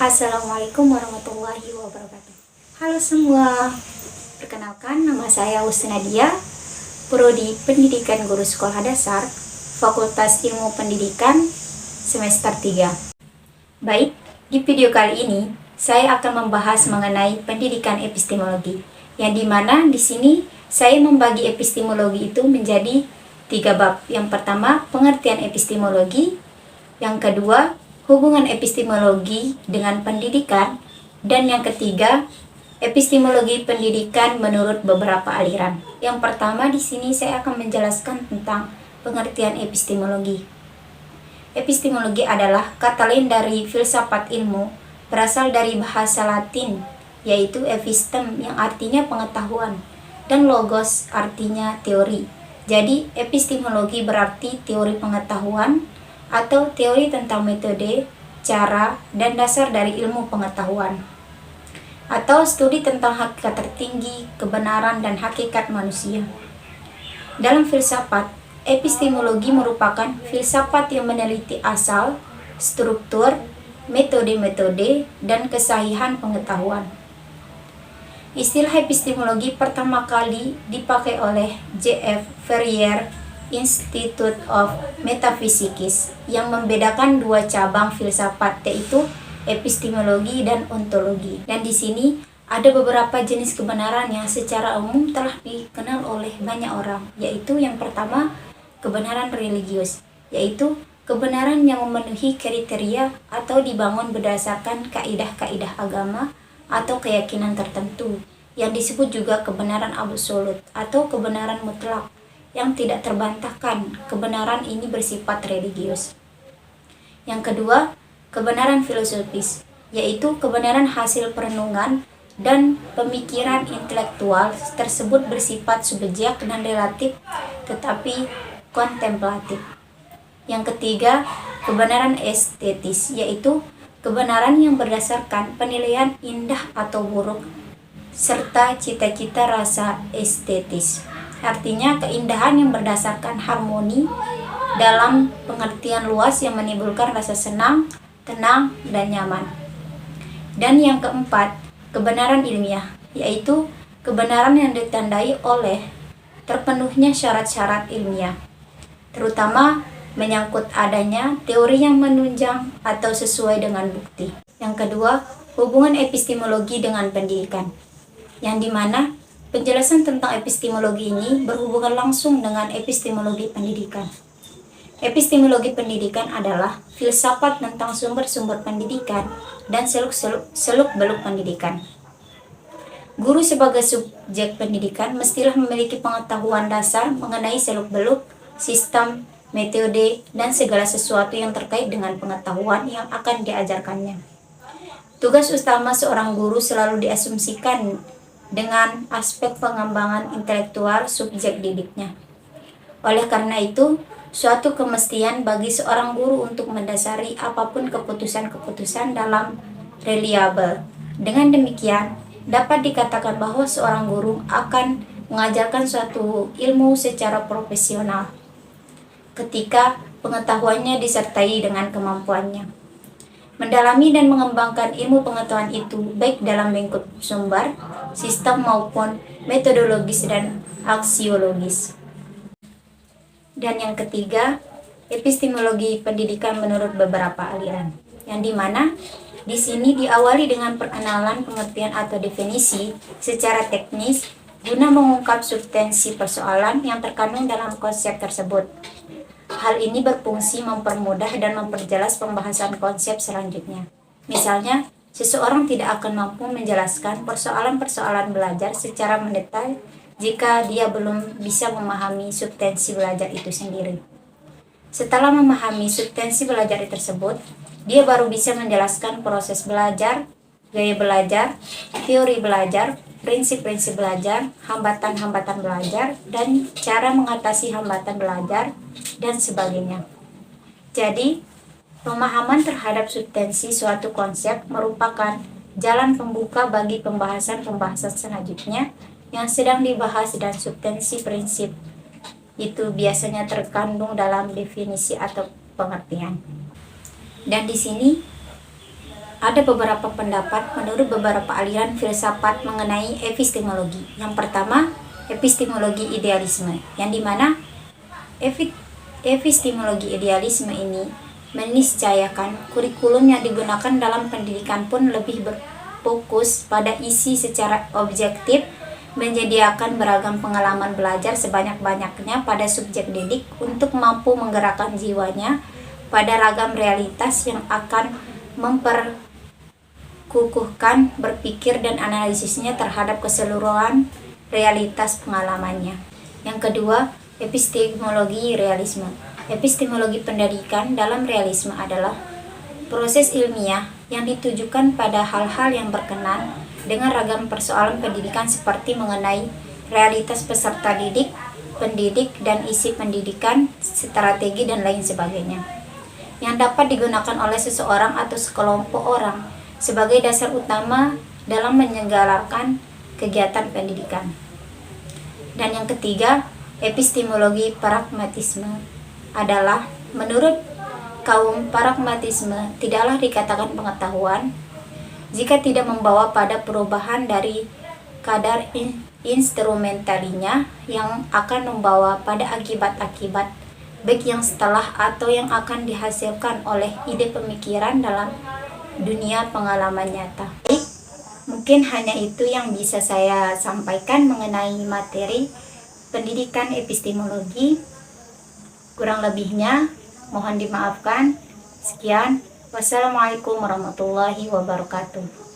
Assalamualaikum warahmatullahi wabarakatuh. Halo semua, perkenalkan nama saya Usnadia, Prodi Pendidikan Guru Sekolah Dasar, Fakultas Ilmu Pendidikan, semester 3. Baik, di video kali ini saya akan membahas mengenai pendidikan epistemologi, yang dimana di sini saya membagi epistemologi itu menjadi 3 bab. Yang pertama, pengertian epistemologi. Yang kedua, hubungan epistemologi dengan pendidikan, dan yang ketiga, epistemologi pendidikan menurut beberapa aliran. Yang pertama di sini saya akan menjelaskan tentang pengertian epistemologi. Epistemologi adalah kata lain dari filsafat ilmu, berasal dari bahasa Latin, yaitu epistem yang artinya pengetahuan, dan logos artinya teori. Jadi, epistemologi berarti teori pengetahuan, atau teori tentang metode, cara, dan dasar dari ilmu pengetahuan, atau studi tentang hakikat tertinggi, kebenaran, dan hakikat manusia. Dalam filsafat, epistemologi merupakan filsafat yang meneliti asal, struktur, metode-metode, dan kesahihan pengetahuan. Istilah epistemologi pertama kali dipakai oleh J.F. Ferrier Institute of Metaphysics yang membedakan dua cabang filsafat, yaitu epistemologi dan ontologi. Dan di sini ada beberapa jenis kebenaran yang secara umum telah dikenal oleh banyak orang, yaitu yang pertama, kebenaran religius, yaitu kebenaran yang memenuhi kriteria atau dibangun berdasarkan kaidah-kaidah agama atau keyakinan tertentu, yang disebut juga kebenaran absolut atau kebenaran mutlak yang tidak terbantahkan. Kebenaran ini bersifat religius. Yang kedua, kebenaran filosofis, yaitu kebenaran hasil perenungan dan pemikiran intelektual tersebut bersifat subjek dan relatif, tetapi kontemplatif. Yang ketiga, kebenaran estetis, yaitu kebenaran yang berdasarkan penilaian indah atau buruk, serta cita-cita rasa estetis. Artinya keindahan yang berdasarkan harmoni dalam pengertian luas yang menimbulkan rasa senang, tenang, dan nyaman. Dan yang keempat, kebenaran ilmiah, yaitu kebenaran yang ditandai oleh terpenuhnya syarat-syarat ilmiah, terutama menyangkut adanya teori yang menunjang atau sesuai dengan bukti. Yang kedua, hubungan epistemologi dengan pendidikan, yang dimana penjelasan tentang epistemologi ini berhubungan langsung dengan epistemologi pendidikan. Epistemologi pendidikan adalah filsafat tentang sumber-sumber pendidikan dan seluk-beluk pendidikan. Guru sebagai subjek pendidikan mestilah memiliki pengetahuan dasar mengenai seluk-beluk, sistem, metode, dan segala sesuatu yang terkait dengan pengetahuan yang akan diajarkannya. Tugas utama seorang guru selalu diasumsikan dengan aspek pengembangan intelektual subjek didiknya. Oleh karena itu, suatu kemestian bagi seorang guru untuk mendasari apapun keputusan-keputusan dalam reliable. Dengan demikian, dapat dikatakan bahwa seorang guru akan mengajarkan suatu ilmu secara profesional ketika pengetahuannya disertai dengan kemampuannya mendalami dan mengembangkan ilmu pengetahuan itu baik dalam lingkup sumber, sistem maupun metodologis dan aksiologis. Dan yang ketiga, epistemologi pendidikan menurut beberapa aliran, yang dimana di sini diawali dengan perkenalan pengertian atau definisi secara teknis guna mengungkap substansi persoalan yang terkandung dalam konsep tersebut. Hal ini berfungsi mempermudah dan memperjelas pembahasan konsep selanjutnya. Misalnya, seseorang tidak akan mampu menjelaskan persoalan-persoalan belajar secara mendetail jika dia belum bisa memahami substansi belajar itu sendiri. Setelah memahami substansi belajar tersebut, dia baru bisa menjelaskan proses belajar, gaya belajar, teori belajar, prinsip-prinsip belajar, hambatan-hambatan belajar, dan cara mengatasi hambatan belajar, dan sebagainya. Jadi, pemahaman terhadap substansi suatu konsep merupakan jalan pembuka bagi pembahasan-pembahasan selanjutnya yang sedang dibahas, dan substansi prinsip itu biasanya terkandung dalam definisi atau pengertian. Dan di sini ada beberapa pendapat menurut beberapa aliran filsafat mengenai epistemologi. Yang pertama, epistemologi idealisme, yang dimana epistemologi idealisme ini meniscayakan kurikulum yang digunakan dalam pendidikan pun lebih berfokus pada isi secara objektif, menyediakan beragam pengalaman belajar sebanyak-banyaknya pada subjek didik untuk mampu menggerakkan jiwanya pada ragam realitas yang akan memperkukuhkan berpikir dan analisisnya terhadap keseluruhan realitas pengalamannya. Yang kedua, epistemologi realisme. Epistemologi pendidikan dalam realisme adalah proses ilmiah yang ditujukan pada hal-hal yang berkenan dengan ragam persoalan pendidikan seperti mengenai realitas peserta didik, pendidik, dan isi pendidikan, strategi, dan lain sebagainya, yang dapat digunakan oleh seseorang atau sekelompok orang sebagai dasar utama dalam menyelenggarakan kegiatan pendidikan. Dan yang ketiga, epistemologi pragmatisme adalah menurut kaum pragmatisme tidaklah dikatakan pengetahuan jika tidak membawa pada perubahan dari kadar instrumentalinya yang akan membawa pada akibat-akibat baik yang setelah atau yang akan dihasilkan oleh ide pemikiran dalam dunia pengalaman nyata. Mungkin hanya itu yang bisa saya sampaikan mengenai materi pendidikan epistemologi. Kurang lebihnya mohon dimaafkan. Sekian. Wassalamualaikum warahmatullahi wabarakatuh.